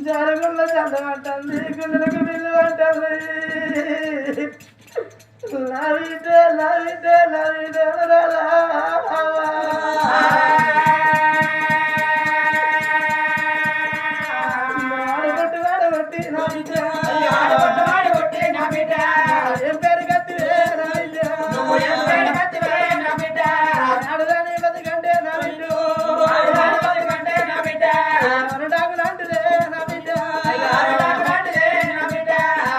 జరుగుళ్ళ చల్లబట్టంది గుండెలకు బిల్లు పట్టంది లవితే లవితే లవితే వాడగొట్టి నా బిడ్డ ఏం పేరు కత్తివే నా బిడ్డ ఆడదాని బతికంటే నా బిడ్డ అరడాకు లాంటిదే నా బిడ్డ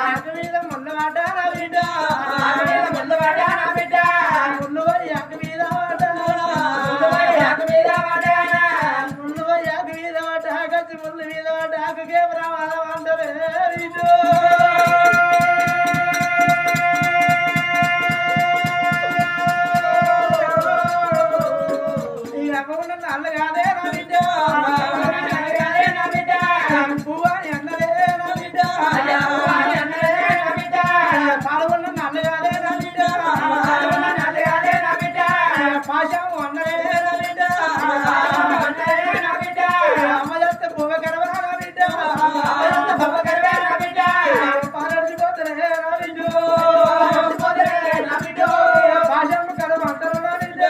ఆకు మీద ముళ్ళమాట నా బిడ్డ ముళ్ళు పోయి ఆకు మీద ముళ్ళు పోయి ఆకు మీద వాట కచ్చి ముళ్ళు మీద వాట ఆకుకే ప్రమాదం అంటారే బిడ్డు అమ్మకుండా నల్ల కాదే నా బిడ్డ పువ్వాని అన్నదే నా బిడ్డ పాల్గొన్న నల్ల కాదే నా బిడ్డ పాశాము అన్నదే నా బిడ్డ అమ్మ చేస్తే పువ్వ కరవా నా బిడ్డ పాలడిపోతానే నా బిడ్డ పాశాము కరవ అంటారు నా బిడ్డ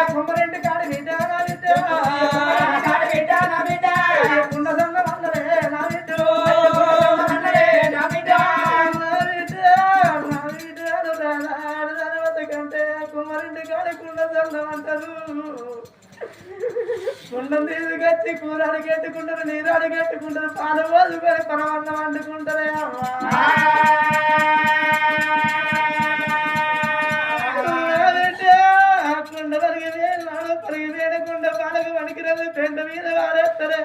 కుమ్మరెండు కాడి బిడ్డ నా బిడ్డ ఉన్నదన్న వందరే నా బిడ్డ కంటే కుమ్మరెండు కాడి కుండదన్న అంటారు కుండం తీసుకొచ్చి కూర అడిగెట్టుకుంటారు నీరు అడిగెట్టుకుంటారు పాలు పోసుకొని పరమన్నం వండుకుంటారే కుండ పరిగి వేడు కుండ పాలకు వణికిరది పెండ మీద వారేస్తారే